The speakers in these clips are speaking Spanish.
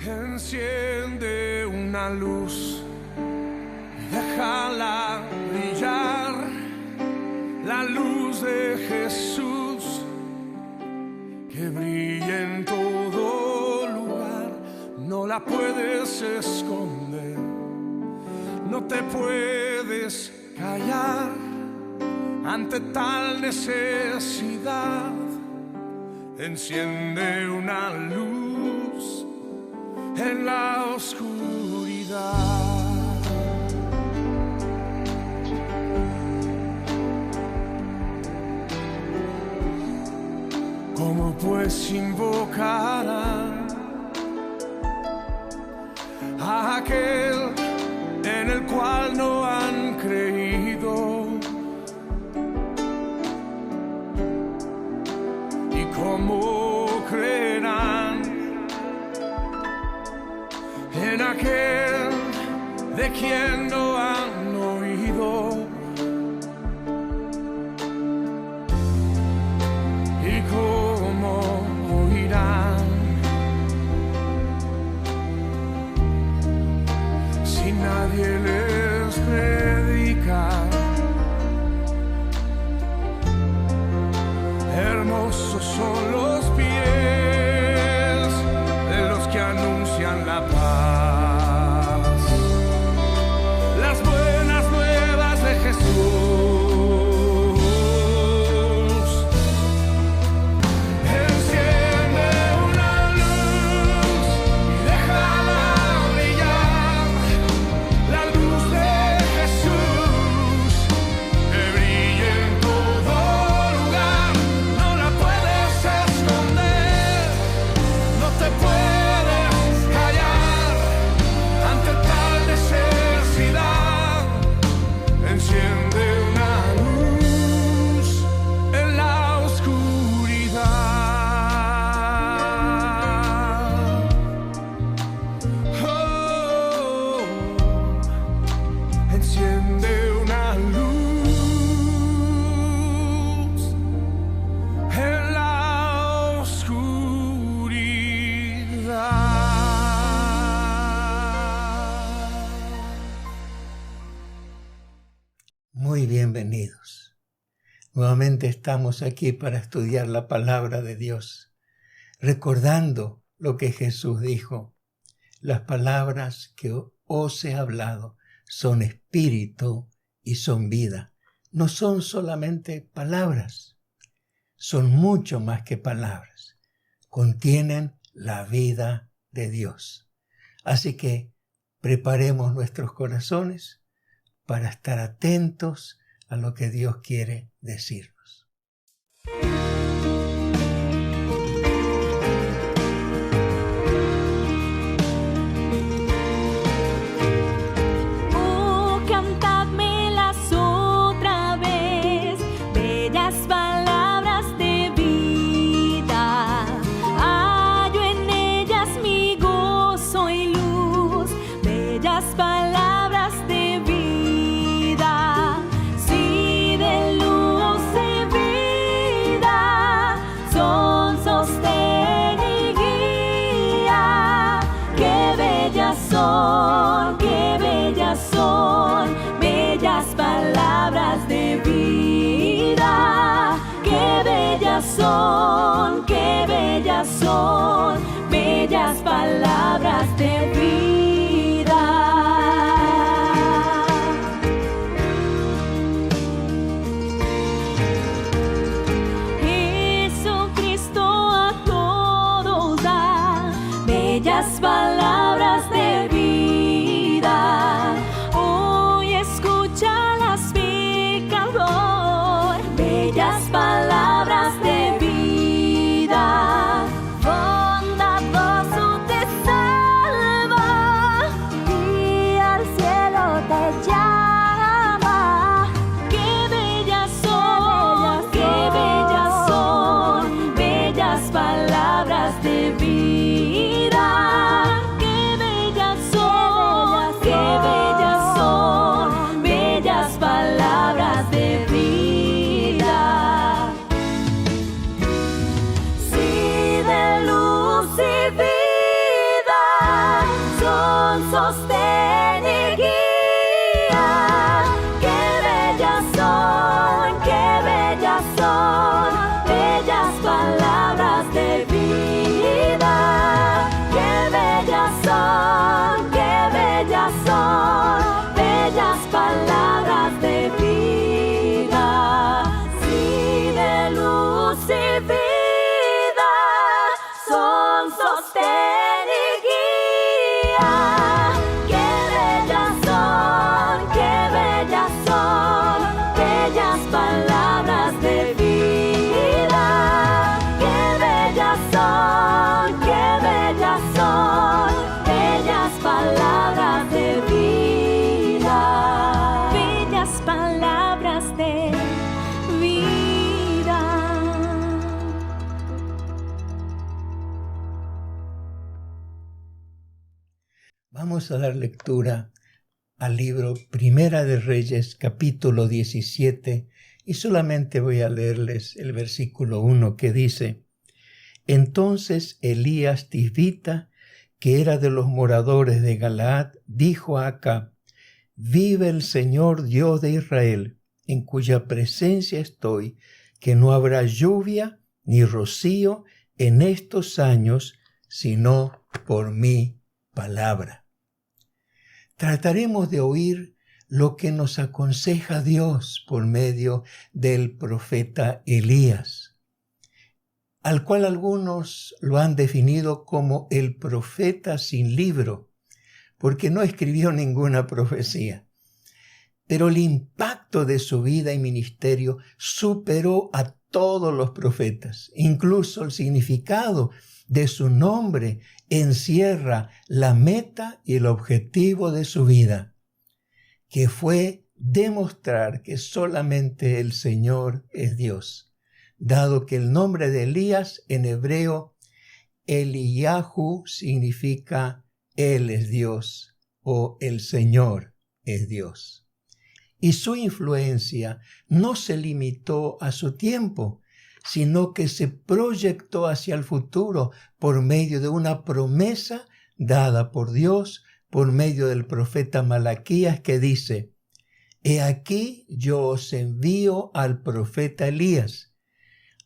Enciende una luz, déjala brillar, la luz de Jesús, que brilla en todo lugar. No la puedes esconder, no te puedes callar ante tal necesidad. Enciende una luz en la oscuridad. ¿Cómo pues invocarán a aquel en el cual no han creído? ¿Y cómo creerán en aquel de quien no han oído? ¿Y cómo oirán si nadie les predica? Hermosos son los pies de los que anuncian la paz, las buenas nuevas de Jesús. Enciende una luz y déjala brillar, la luz de Jesús, que brilla en todo lugar. No la puedes esconder, no te puedes callar ante tal necesidad. Enciende una luz en la oscuridad. Oh, enciende una luz en la oscuridad. Muy bienvenidos. Nuevamente estamos aquí para estudiar la palabra de Dios, recordando lo que Jesús dijo. Las palabras que os he hablado son espíritu y son vida. No son solamente palabras, son mucho más que palabras. Contienen la vida de Dios. Así que preparemos nuestros corazones para estar atentos a lo que Dios quiere decirnos. Oh, cantádmelas otra vez, bellas palabras de vida. Hallo en ellas mi gozo y luz, bellas palabras de vida. Sí, de luz y vida, son sostén y guía. Qué bellas son, qué bellas son, bellas palabras de vida. Qué bellas son, qué bellas son, bellas palabras de vida. Jesucristo a todos da bellas palabras de vida. Hoy escúchalas, pecador, bellas palabras de vida. Bondadoso te salva y al cielo te llama. Qué bellas son, qué bellas son, bellas palabras de vida. Qué bellas son, qué bellas son, bellas palabras de vida. Sí, de luz y vida, Vamos a dar lectura al libro Primera de Reyes, capítulo 17, y solamente voy a leerles el versículo 1 que dice: Entonces Elías Tisbita, que era de los moradores de Galaad, dijo a Acab: Vive el Señor Dios de Israel, en cuya presencia estoy, que no habrá lluvia ni rocío en estos años, sino por mi palabra. Trataremos de oír lo que nos aconseja Dios por medio del profeta Elías, al cual algunos lo han definido como el profeta sin libro, porque no escribió ninguna profecía. Pero el impacto de su vida y ministerio superó a todos los profetas. Incluso el significado de su nombre encierra la meta y el objetivo de su vida, que fue demostrar que solamente el Señor es Dios, dado que el nombre de Elías en hebreo, Eliyahu, significa Él es Dios o el Señor es Dios. Y su influencia no se limitó a su tiempo, sino que se proyectó hacia el futuro por medio de una promesa dada por Dios por medio del profeta Malaquías, que dice: He aquí yo os envío al profeta Elías,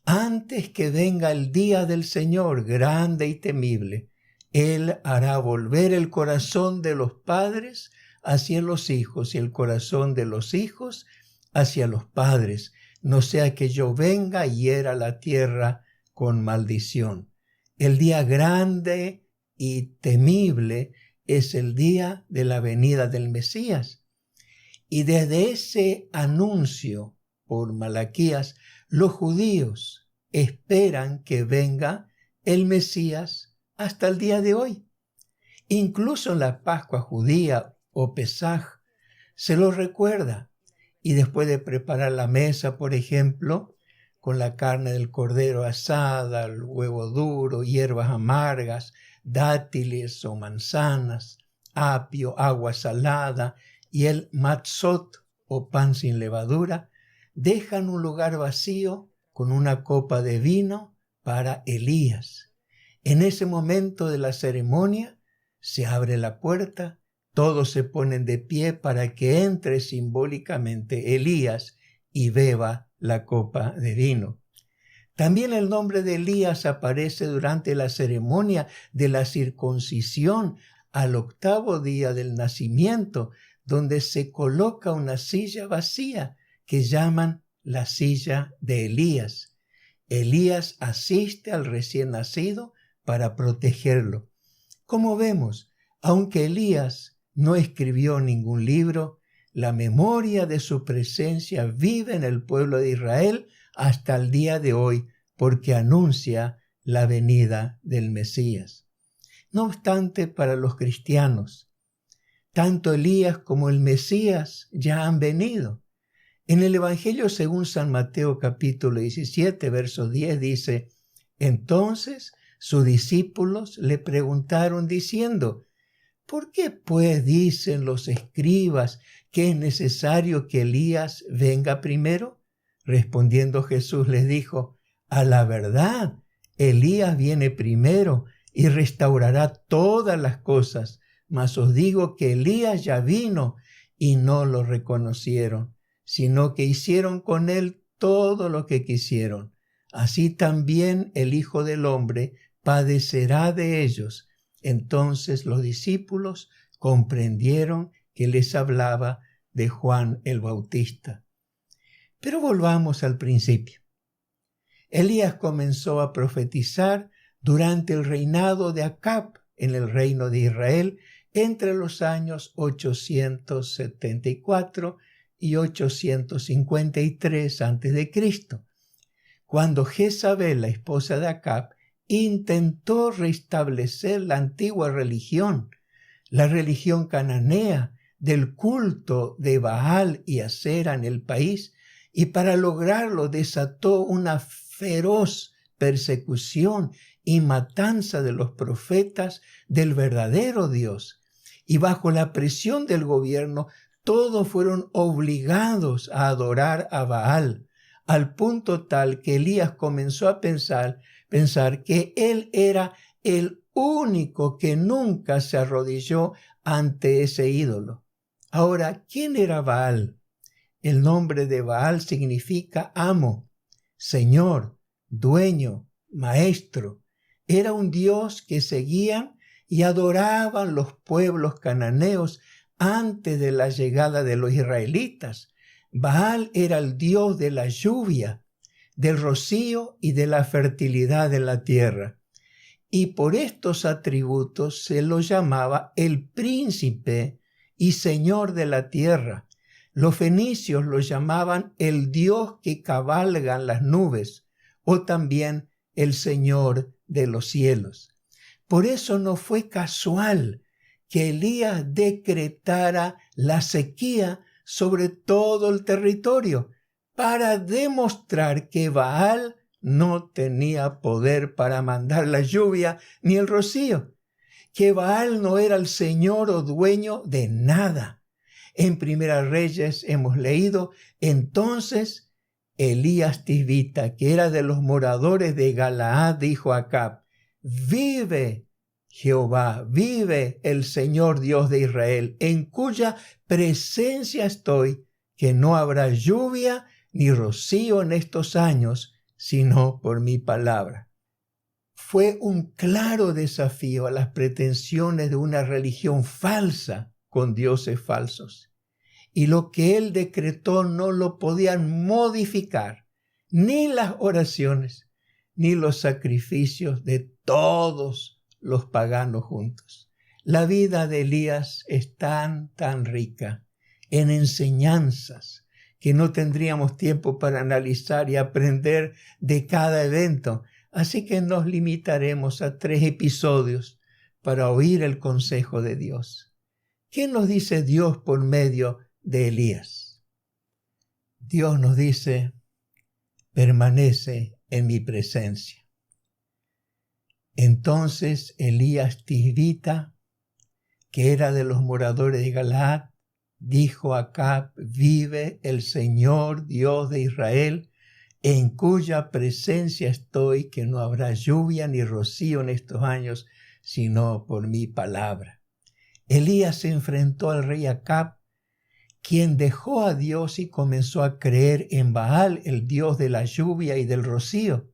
antes que venga el día del Señor grande y temible. Él hará volver el corazón de los padres hacia los hijos y el corazón de los hijos hacia los padres, no sea que yo venga y hiera la tierra con maldición. El día grande y temible es el día de la venida del Mesías. Y desde ese anuncio por Malaquías, los judíos esperan que venga el Mesías hasta el día de hoy. Incluso en la Pascua judía o Pesaj se lo recuerda. Y después de preparar la mesa, por ejemplo, con la carne del cordero asada, el huevo duro, hierbas amargas, dátiles o manzanas, apio, agua salada y el matzot o pan sin levadura, dejan un lugar vacío con una copa de vino para Elías. En ese momento de la ceremonia se abre la puerta. Todos se ponen de pie para que entre simbólicamente Elías y beba la copa de vino. También el nombre de Elías aparece durante la ceremonia de la circuncisión al 8º día del nacimiento, donde se coloca una silla vacía que llaman la silla de Elías. Elías asiste al recién nacido para protegerlo. Como vemos, aunque Elías no escribió ningún libro, la memoria de su presencia vive en el pueblo de Israel hasta el día de hoy, porque anuncia la venida del Mesías. No obstante, para los cristianos, tanto Elías como el Mesías ya han venido. En el Evangelio según San Mateo capítulo 17, verso 10 dice: Entonces sus discípulos le preguntaron diciendo: ¿Por qué pues dicen los escribas que es necesario que Elías venga primero? Respondiendo Jesús les dijo: A la verdad, Elías viene primero y restaurará todas las cosas, mas os digo que Elías ya vino y no lo reconocieron, sino que hicieron con él todo lo que quisieron. Así también el Hijo del Hombre padecerá de ellos. Entonces los discípulos comprendieron que les hablaba de Juan el Bautista. Pero volvamos al principio. Elías comenzó a profetizar durante el reinado de Acab en el reino de Israel entre los años 874 y 853 a.C., cuando Jezabel, la esposa de Acab, intentó restablecer la antigua religión, la religión cananea del culto de Baal y Asera en el país, y para lograrlo desató una feroz persecución y matanza de los profetas del verdadero Dios. y bajo la presión del gobierno, todos fueron obligados a adorar a Baal, al punto tal que Elías comenzó a pensar que él era el único que nunca se arrodilló ante ese ídolo. Ahora, ¿quién era Baal? El nombre de Baal significa amo, señor, dueño, maestro. Era un dios que seguían y adoraban los pueblos cananeos antes de la llegada de los israelitas. Baal era el dios de la lluvia, del rocío y de la fertilidad de la tierra. Y por estos atributos se lo llamaba el príncipe y señor de la tierra. Los fenicios lo llamaban el dios que cabalga en las nubes, o también el señor de los cielos. Por eso no fue casual que Elías decretara la sequía sobre todo el territorio para demostrar que Baal no tenía poder para mandar la lluvia ni el rocío, que Baal no era el señor o dueño de nada. En Primera Reyes hemos leído, entonces Elías Tisbita, que era de los moradores de Galaad, dijo a Acab: vive Jehová, vive el Señor Dios de Israel, en cuya presencia estoy, que no habrá lluvia ni rocío en estos años, sino por mi palabra. Fue un claro desafío a las pretensiones de una religión falsa con dioses falsos. Y lo que él decretó no lo podían modificar, ni las oraciones, ni los sacrificios de todos los paganos juntos. La vida de Elías es tan rica en enseñanzas que no tendríamos tiempo para analizar y aprender de cada evento. Así que nos limitaremos a 3 episodios para oír el consejo de Dios. ¿Qué nos dice Dios por medio de Elías? Dios nos dice: permanece en mi presencia. Entonces Elías Tisbita, que era de los moradores de Galaad, dijo a Acab: vive el Señor Dios de Israel, en cuya presencia estoy, que no habrá lluvia ni rocío en estos años, sino por mi palabra. Elías se enfrentó al rey Acab, quien dejó a Dios y comenzó a creer en Baal, el dios de la lluvia y del rocío.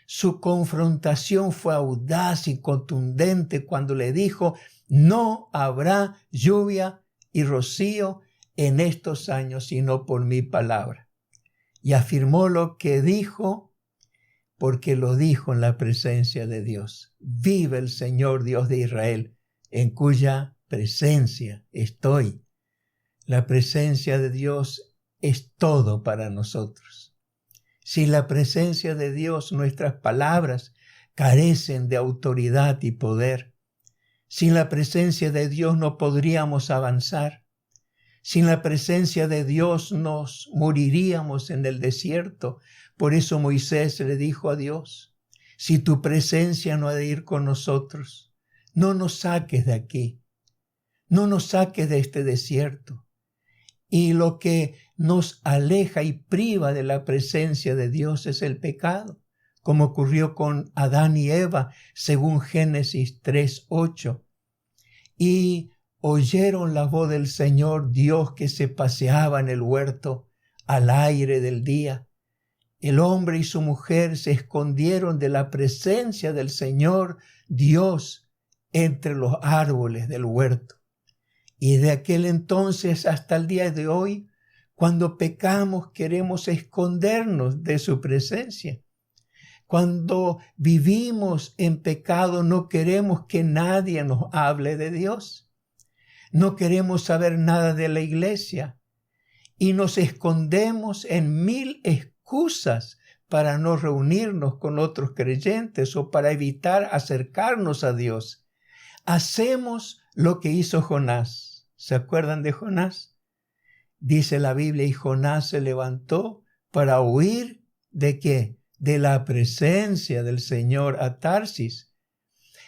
Su confrontación fue audaz y contundente cuando le dijo: no habrá lluvia y rocío en estos años, sino por mi palabra. Y afirmó lo que dijo, porque lo dijo en la presencia de Dios. Vive el Señor Dios de Israel, en cuya presencia estoy. La presencia de Dios es todo para nosotros. Sin la presencia de Dios, nuestras palabras carecen de autoridad y poder. Sin la presencia de Dios no podríamos avanzar. Sin la presencia de Dios nos moriríamos en el desierto. Por eso Moisés le dijo a Dios: si tu presencia no ha de ir con nosotros, no nos saques de aquí, no nos saques de este desierto. Y lo que nos aleja y priva de la presencia de Dios es el pecado, como ocurrió con Adán y Eva, según Génesis 3:8. Y oyeron la voz del Señor Dios que se paseaba en el huerto al aire del día. El hombre y su mujer se escondieron de la presencia del Señor Dios entre los árboles del huerto. Y de aquel entonces hasta el día de hoy, cuando pecamos, queremos escondernos de su presencia. Cuando vivimos en pecado, no queremos que nadie nos hable de Dios. No queremos saber nada de la iglesia. Y nos escondemos en 1000 excusas para no reunirnos con otros creyentes o para evitar acercarnos a Dios. Hacemos lo que hizo Jonás. ¿Se acuerdan de Jonás? Dice la Biblia: y Jonás se levantó para huir ¿de qué? De la presencia del Señor a Tarsis.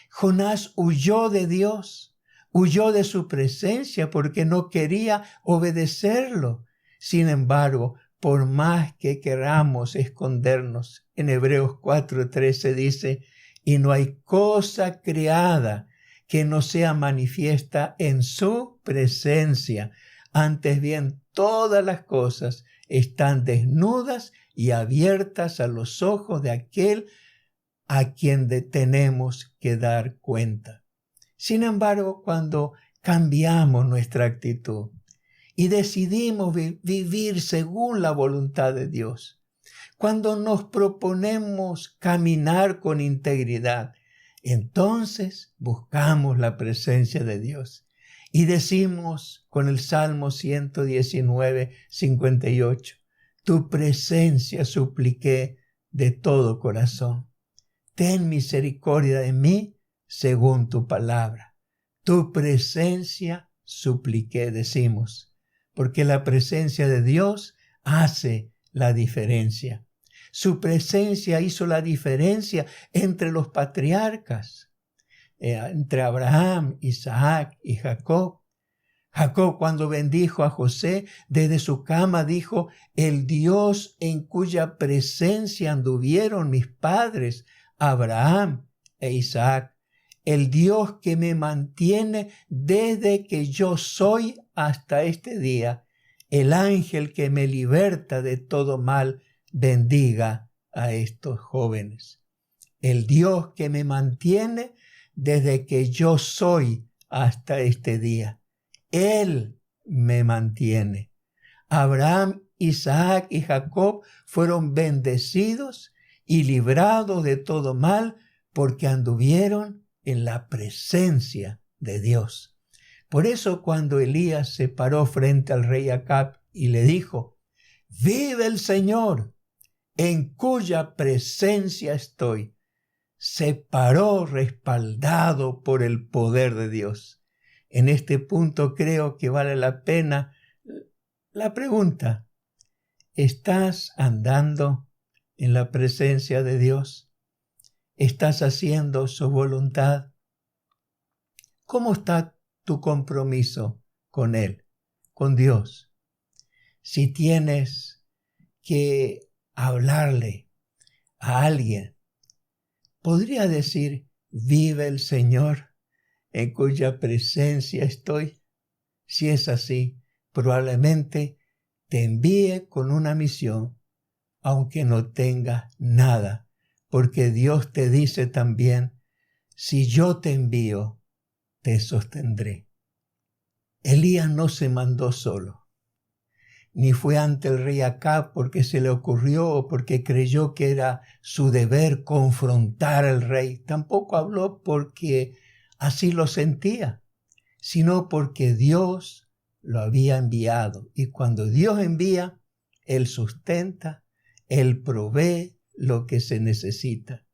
Jonás huyó de Dios, Huyó de su presencia porque no quería obedecerlo. Sin embargo, por más que queramos escondernos, en Hebreos 4:13 dice, y no hay cosa creada que no sea manifiesta en su presencia. Antes bien, todas las cosas están desnudas y abiertas a los ojos de aquel a quien tenemos que dar cuenta. Sin embargo, cuando cambiamos nuestra actitud y decidimos vivir según la voluntad de Dios, cuando nos proponemos caminar con integridad, entonces buscamos la presencia de Dios y decimos con el Salmo 119, 58, tu presencia supliqué de todo corazón. Ten misericordia de mí según tu palabra. Tu presencia supliqué, decimos, porque la presencia de Dios hace la diferencia. Su presencia hizo la diferencia entre los patriarcas, entre Abraham, Isaac y Jacob. Jacob, cuando bendijo a José, desde su cama dijo, el Dios en cuya presencia anduvieron mis padres, Abraham e Isaac, el Dios que me mantiene desde que yo soy hasta este día, el ángel que me liberta de todo mal, bendiga a estos jóvenes. El Dios que me mantiene desde que yo soy hasta este día. Él me mantiene. Abraham, Isaac y Jacob fueron bendecidos y librados de todo mal porque anduvieron en la presencia de Dios. Por eso cuando Elías se paró frente al rey Acab y le dijo, vive el Señor, en cuya presencia estoy, se paró respaldado por el poder de Dios. En este punto creo que vale la pena la pregunta, ¿estás andando en la presencia de Dios? ¿Estás haciendo su voluntad? ¿Cómo está tu compromiso con Él, con Dios? Si tienes que hablarle a alguien, ¿podría decir, vive el Señor, en cuya presencia estoy? Si es así, probablemente te envíe con una misión, aunque no tenga nada, porque Dios te dice también, si yo te envío, te sostendré. Elías no se mandó solo, ni fue ante el rey Acab porque se le ocurrió o porque creyó que era su deber confrontar al rey. Tampoco habló porque así lo sentía, sino porque Dios lo había enviado. Y cuando Dios envía, Él sustenta, Él provee lo que se necesita.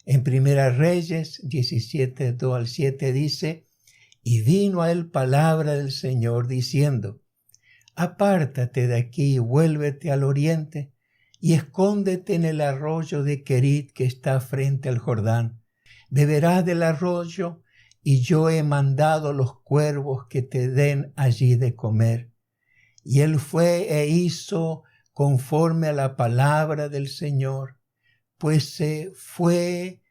En Primera Reyes 17, 2 al 7 dice, y vino a él palabra del Señor diciendo, apártate de aquí y vuélvete al oriente y escóndete en el arroyo de Querit que está frente al Jordán. Beberás del arroyo y yo he mandado los cuervos que te den allí de comer. Y él fue e hizo conforme a la palabra del Señor, pues se fue,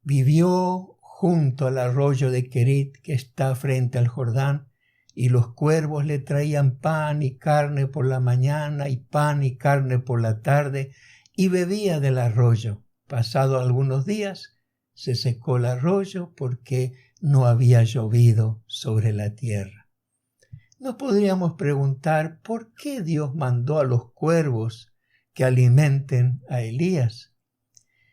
vivió junto al arroyo de Querit que está frente al Jordán, y los cuervos le traían pan y carne por la mañana y pan y carne por la tarde, y bebía del arroyo. Pasado algunos días, se secó el arroyo porque no había llovido sobre la tierra. Nos podríamos preguntar por qué Dios mandó a los cuervos que alimenten a Elías.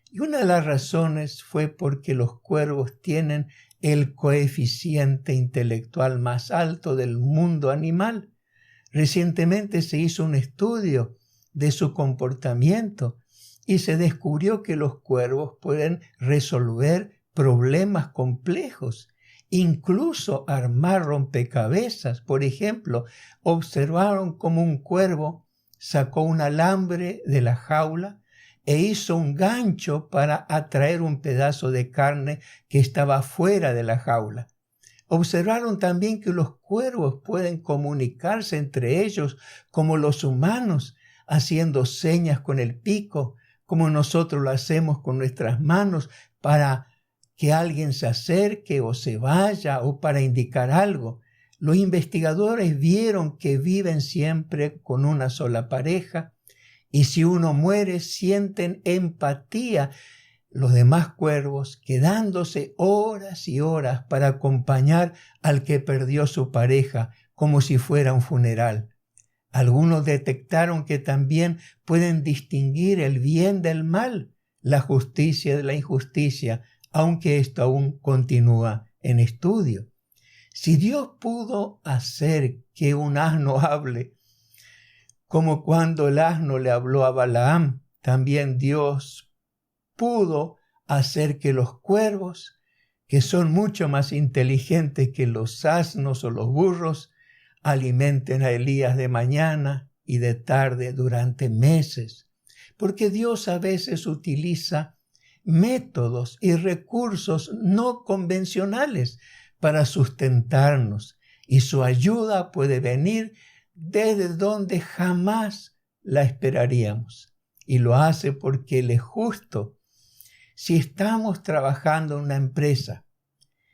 Y una de las razones fue porque los cuervos tienen el coeficiente intelectual más alto del mundo animal. Recientemente se hizo un estudio de su comportamiento y se descubrió que los cuervos pueden resolver problemas complejos, incluso armar rompecabezas. Por ejemplo, observaron cómo un cuervo sacó un alambre de la jaula e hizo un gancho para atraer un pedazo de carne que estaba fuera de la jaula. Observaron también que los cuervos pueden comunicarse entre ellos como los humanos, haciendo señas con el pico, como nosotros lo hacemos con nuestras manos para que alguien se acerque o se vaya o para indicar algo. Los investigadores vieron que viven siempre con una sola pareja y si uno muere sienten empatía los demás cuervos, quedándose horas y horas para acompañar al que perdió su pareja, como si fuera un funeral. Algunos detectaron que también pueden distinguir el bien del mal, la justicia de la injusticia, aunque esto aún continúa en estudio. Si Dios pudo hacer que un asno hable, como cuando el asno le habló a Balaam, también Dios pudo hacer que los cuervos, que son mucho más inteligentes que los asnos o los burros, alimenten a Elías de mañana y de tarde durante meses. Porque Dios a veces utiliza métodos y recursos no convencionales para sustentarnos, y su ayuda puede venir desde donde jamás la esperaríamos. Y lo hace porque Él es justo. Si estamos trabajando en una empresa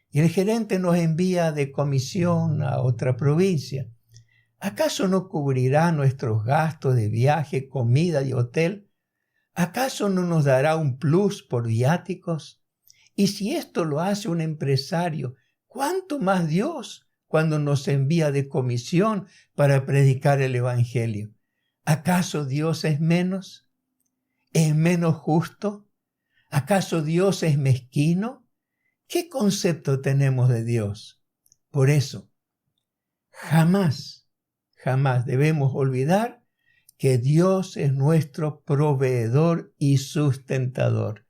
y el gerente nos envía de comisión a otra provincia, ¿acaso no cubrirá nuestros gastos de viaje, comida y hotel? ¿Acaso no nos dará un plus por viáticos? Y si esto lo hace un empresario, ¿cuánto más Dios cuando nos envía de comisión para predicar el Evangelio? ¿Acaso Dios es menos? ¿Es menos justo? ¿Acaso Dios es mezquino? ¿Qué concepto tenemos de Dios? Por eso, jamás debemos olvidar que Dios es nuestro proveedor y sustentador.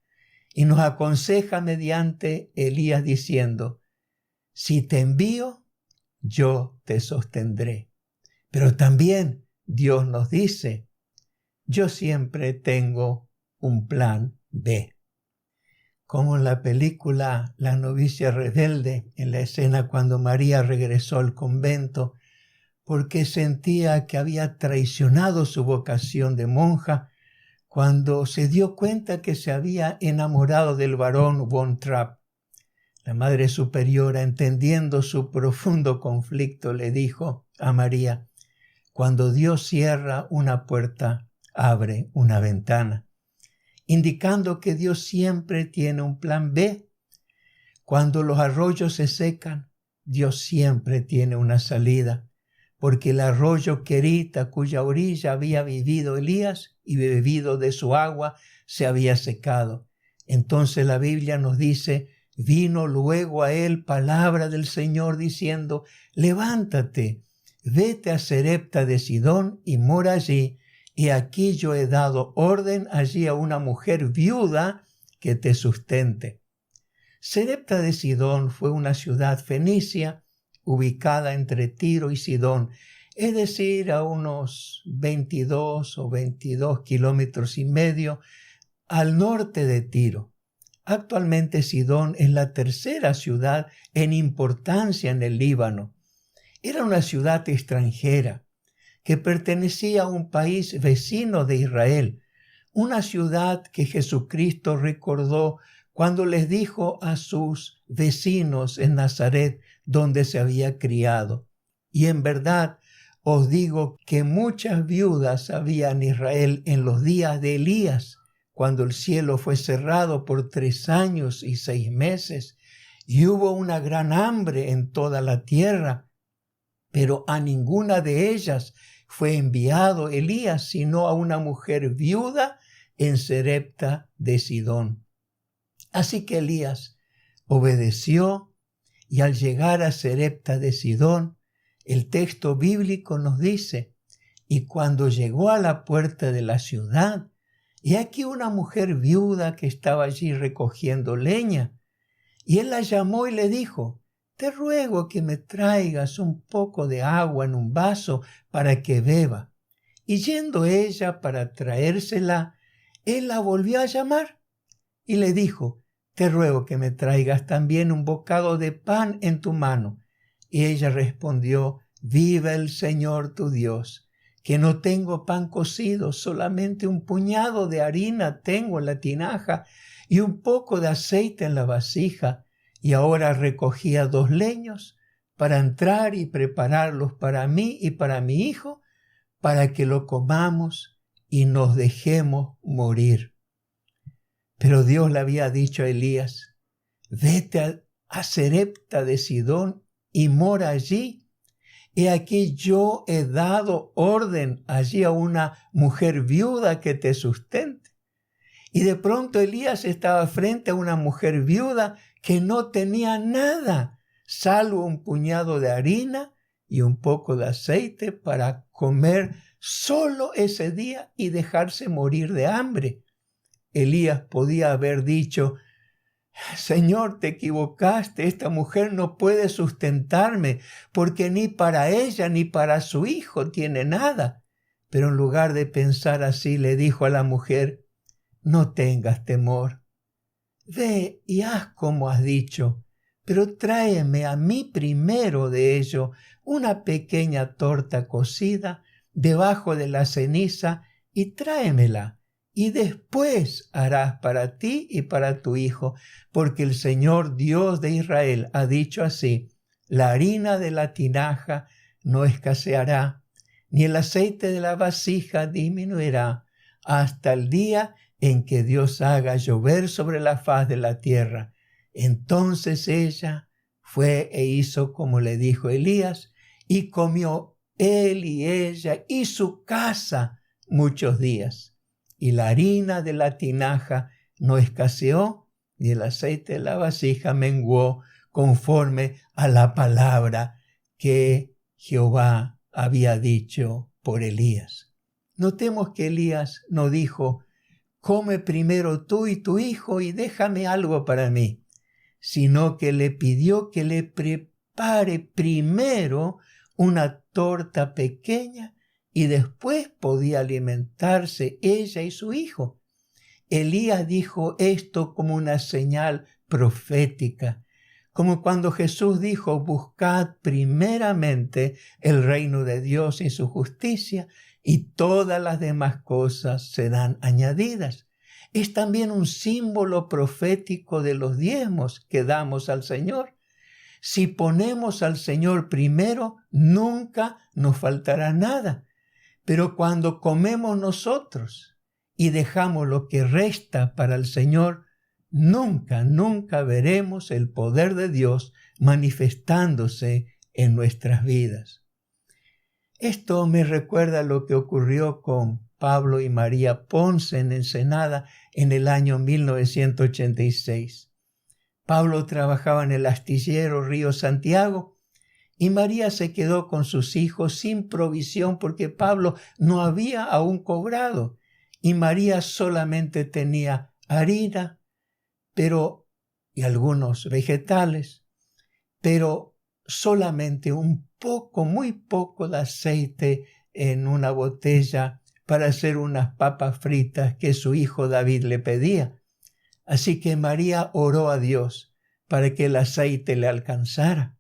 Y nos aconseja mediante Elías diciendo, si te envío, yo te sostendré. Pero también Dios nos dice, yo siempre tengo un plan B. Como en la película La novicia rebelde, en la escena cuando María regresó al convento, porque sentía que había traicionado su vocación de monja, cuando se dio cuenta que se había enamorado del barón Von Trapp. La Madre Superiora, entendiendo su profundo conflicto, le dijo a María, cuando Dios cierra una puerta, abre una ventana, indicando que Dios siempre tiene un plan B. Cuando los arroyos se secan, Dios siempre tiene una salida, porque el arroyo Querita, cuya orilla había vivido Elías y bebido de su agua, se había secado. Entonces la Biblia nos dice, vino luego a él palabra del Señor diciendo, levántate, vete a Sarepta de Sidón y mora allí, y aquí yo he dado orden allí a una mujer viuda que te sustente. Sarepta de Sidón fue una ciudad fenicia ubicada entre Tiro y Sidón, es decir, a unos 22 o 22 kilómetros y medio al norte de Tiro. Actualmente Sidón es la tercera ciudad en importancia en el Líbano. Era una ciudad extranjera que pertenecía a un país vecino de Israel, una ciudad que Jesucristo recordó cuando les dijo a sus vecinos en Nazaret, donde se había criado. Y en verdad os digo que muchas viudas había en Israel en los días de Elías, cuando el cielo fue cerrado por 3 años y 6 meses, y hubo una gran hambre en toda la tierra, pero a ninguna de ellas fue enviado Elías, sino a una mujer viuda en Sarepta de Sidón. Así que Elías obedeció, y al llegar a Sarepta de Sidón, el texto bíblico nos dice, y cuando llegó a la puerta de la ciudad, y aquí una mujer viuda que estaba allí recogiendo leña, y él la llamó y le dijo, te ruego que me traigas un poco de agua en un vaso para que beba. Y yendo ella para traérsela, él la volvió a llamar y le dijo, te ruego que me traigas también un bocado de pan en tu mano. Y ella respondió, viva el Señor tu Dios, que no tengo pan cocido, solamente un puñado de harina tengo en la tinaja y un poco de aceite en la vasija. Y ahora recogía 2 leños para entrar y prepararlos para mí y para mi hijo, para que lo comamos y nos dejemos morir. Pero Dios le había dicho a Elías, vete a Sarepta de Sidón y mora allí. He aquí yo he dado orden allí a una mujer viuda que te sustente. Y de pronto Elías estaba frente a una mujer viuda que no tenía nada, salvo un puñado de harina y un poco de aceite para comer solo ese día y dejarse morir de hambre. Elías podía haber dicho, Señor, te equivocaste, esta mujer no puede sustentarme porque ni para ella ni para su hijo tiene nada. Pero en lugar de pensar así, le dijo a la mujer, no tengas temor. Ve y haz como has dicho, pero tráeme a mí primero de ello una pequeña torta cocida debajo de la ceniza y tráemela. Y después harás para ti y para tu hijo, porque el Señor Dios de Israel ha dicho así, la harina de la tinaja no escaseará, ni el aceite de la vasija disminuirá, hasta el día en que Dios haga llover sobre la faz de la tierra. Entonces ella fue e hizo como le dijo Elías, y comió él y ella y su casa muchos días. Y la harina de la tinaja no escaseó, ni el aceite de la vasija menguó, conforme a la palabra que Jehová había dicho por Elías. Notemos que Elías no dijo, come primero tú y tu hijo y déjame algo para mí, sino que le pidió que le prepare primero una torta pequeña y después podía alimentarse ella y su hijo. Elías dijo esto como una señal profética, como cuando Jesús dijo, buscad primeramente el reino de Dios y su justicia, y todas las demás cosas serán añadidas. Es también un símbolo profético de los diezmos que damos al Señor. Si ponemos al Señor primero, nunca nos faltará nada. Pero cuando comemos nosotros y dejamos lo que resta para el Señor, nunca veremos el poder de Dios manifestándose en nuestras vidas. Esto me recuerda lo que ocurrió con Pablo y María Ponce en Ensenada en el año 1986. Pablo trabajaba en el astillero Río Santiago y María se quedó con sus hijos sin provisión porque Pablo no había aún cobrado y María solamente tenía harina y algunos vegetales, pero solamente un poco, muy poco de aceite en una botella para hacer unas papas fritas que su hijo David le pedía. Así que María oró a Dios para que el aceite le alcanzara.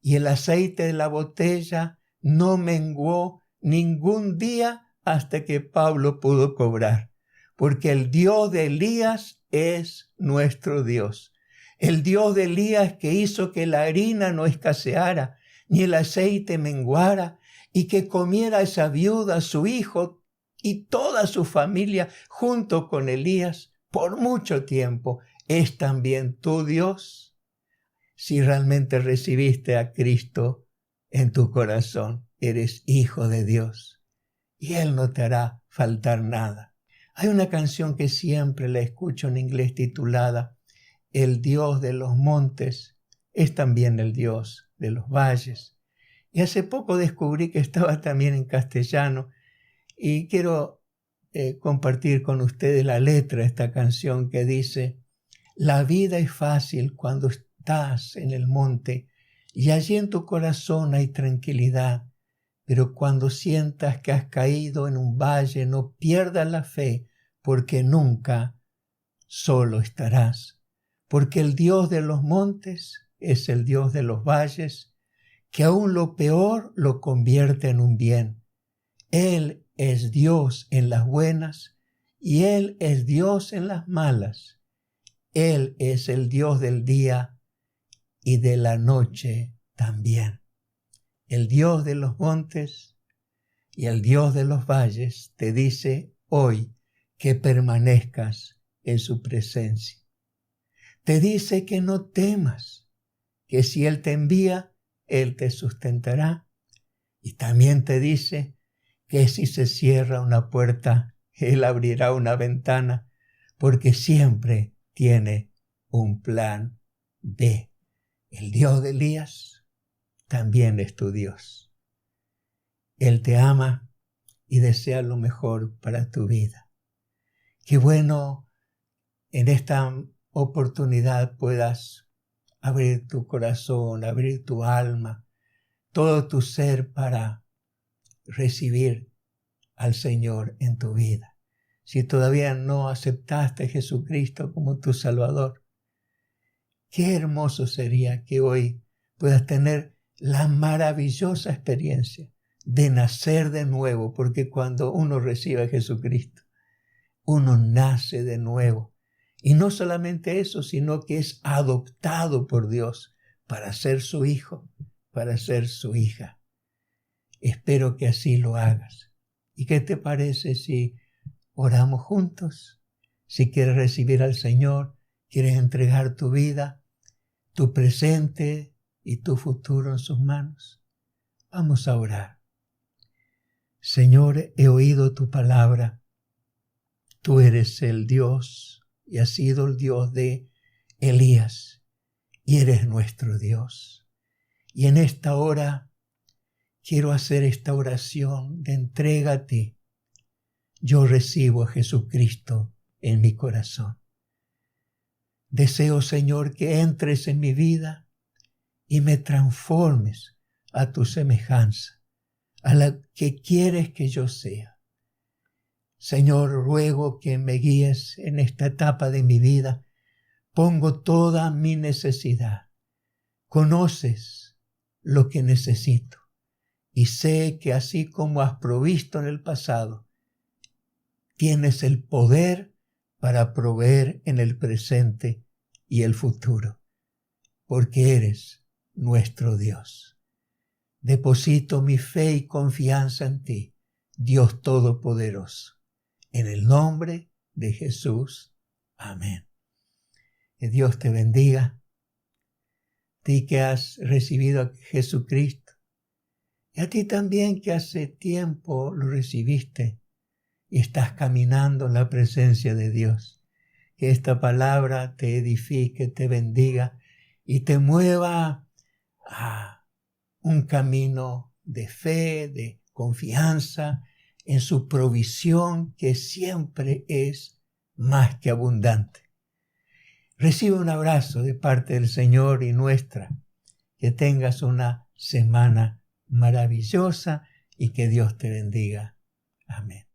Y el aceite de la botella no menguó ningún día hasta que Pablo pudo cobrar, porque el Dios de Elías es nuestro Dios. El Dios de Elías que hizo que la harina no escaseara, ni el aceite menguara, y que comiera esa viuda, su hijo y toda su familia junto con Elías por mucho tiempo, es también tu Dios. Si realmente recibiste a Cristo en tu corazón, eres hijo de Dios y Él no te hará faltar nada. Hay una canción que siempre la escucho en inglés titulada El Dios de los montes es también el Dios de los valles. Y hace poco descubrí que estaba también en castellano y quiero compartir con ustedes la letra de esta canción que dice: la vida es fácil cuando estás en el monte y allí en tu corazón hay tranquilidad, pero cuando sientas que has caído en un valle no pierdas la fe porque nunca solo estarás. porque el Dios de los montes es el Dios de los valles, que aún lo peor lo convierte en un bien. Él es Dios en las buenas y Él es Dios en las malas. Él es el Dios del día y de la noche también. El Dios de los montes y el Dios de los valles te dice hoy que permanezcas en su presencia. Te dice que no temas, que si Él te envía, Él te sustentará. Y también te dice que si se cierra una puerta, Él abrirá una ventana, porque siempre tiene un plan B. El Dios de Elías también es tu Dios. Él te ama y desea lo mejor para tu vida. Qué bueno en esta oportunidad puedas abrir tu corazón, abrir tu alma, todo tu ser para recibir al Señor en tu vida. Si todavía no aceptaste a Jesucristo como tu Salvador, qué hermoso sería que hoy puedas tener la maravillosa experiencia de nacer de nuevo, porque cuando uno recibe a Jesucristo, uno nace de nuevo. Y no solamente eso, sino que es adoptado por Dios para ser su hijo, para ser su hija. Espero que así lo hagas. ¿Y qué te parece si oramos juntos? Si quieres recibir al Señor, quieres entregar tu vida, tu presente y tu futuro en sus manos. Vamos a orar. Señor, he oído tu palabra. Tú eres el Dios y has sido el Dios de Elías y eres nuestro Dios. Y en esta hora quiero hacer esta oración de entrega a ti. Yo recibo a Jesucristo en mi corazón. Deseo, Señor, que entres en mi vida y me transformes a tu semejanza, a la que quieres que yo sea. Señor, ruego que me guíes en esta etapa de mi vida. Pongo toda mi necesidad. Conoces lo que necesito y sé que así como has provisto en el pasado, tienes el poder para proveer en el presente y el futuro, porque eres nuestro Dios. Deposito mi fe y confianza en ti, Dios Todopoderoso. En el nombre de Jesús. Amén. Que Dios te bendiga. Ti que has recibido a Jesucristo. Y a ti también que hace tiempo lo recibiste y estás caminando en la presencia de Dios. Que esta palabra te edifique, te bendiga y te mueva a un camino de fe, de confianza, en su provisión que siempre es más que abundante. Recibe un abrazo de parte del Señor y nuestra. Que tengas una semana maravillosa y que Dios te bendiga. Amén.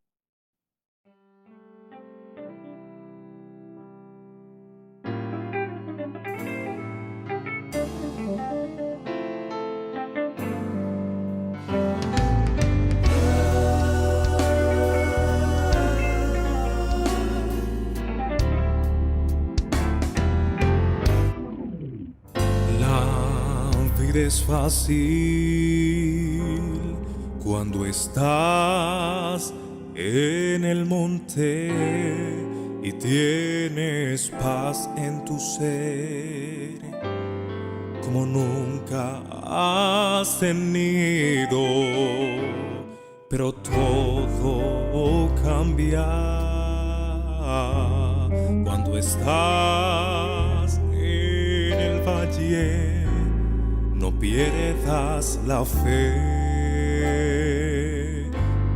Es fácil cuando estás en el monte y tienes paz en tu ser, como nunca has tenido, pero todo cambia cuando estás en el valle. No pierdas la fe,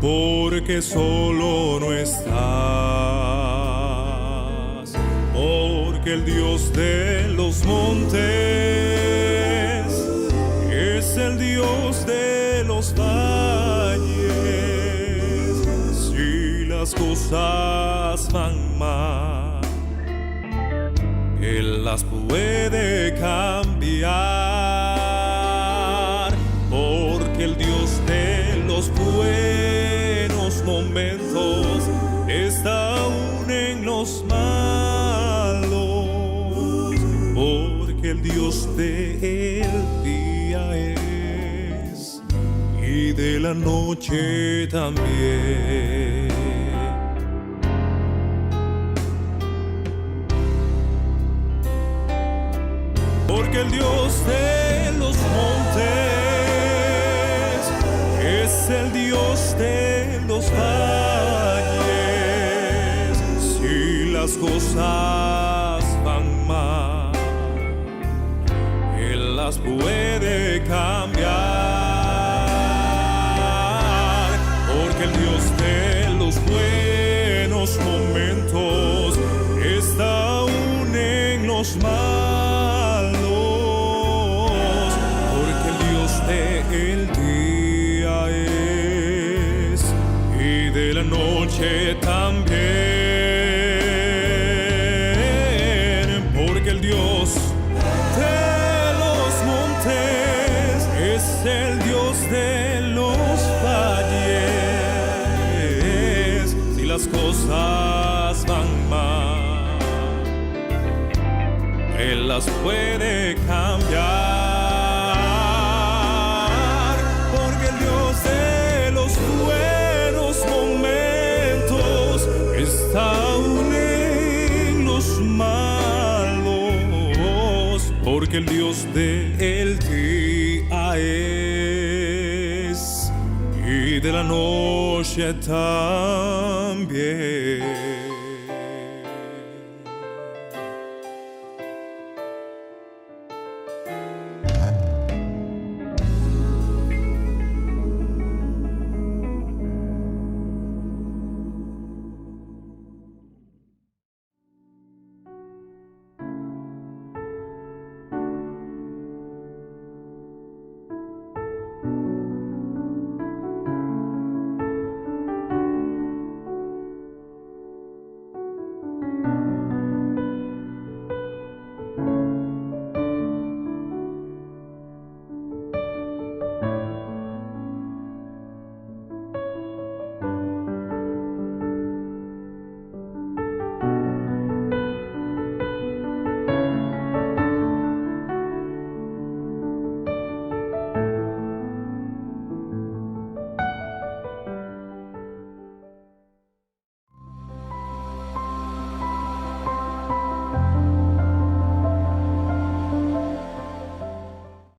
porque solo no estás, porque el Dios de los montes es el Dios de los valles. Si las cosas van mal, Él las puede cambiar, porque el Dios de los buenos momentos está aún en los malos, porque el Dios del día es y de la noche también. Porque el Dios de los montes es el Dios de los valles. Si las cosas van mal, Él las puede cambiar. Porque el Dios de los buenos momentos está aún en los malos. El día es y de la noche también, porque el Dios de los montes es el Dios de los valles. Si las cosas van mal, Él las puede cambiar. Aún en los malos, porque el Dios del día es y de la noche también.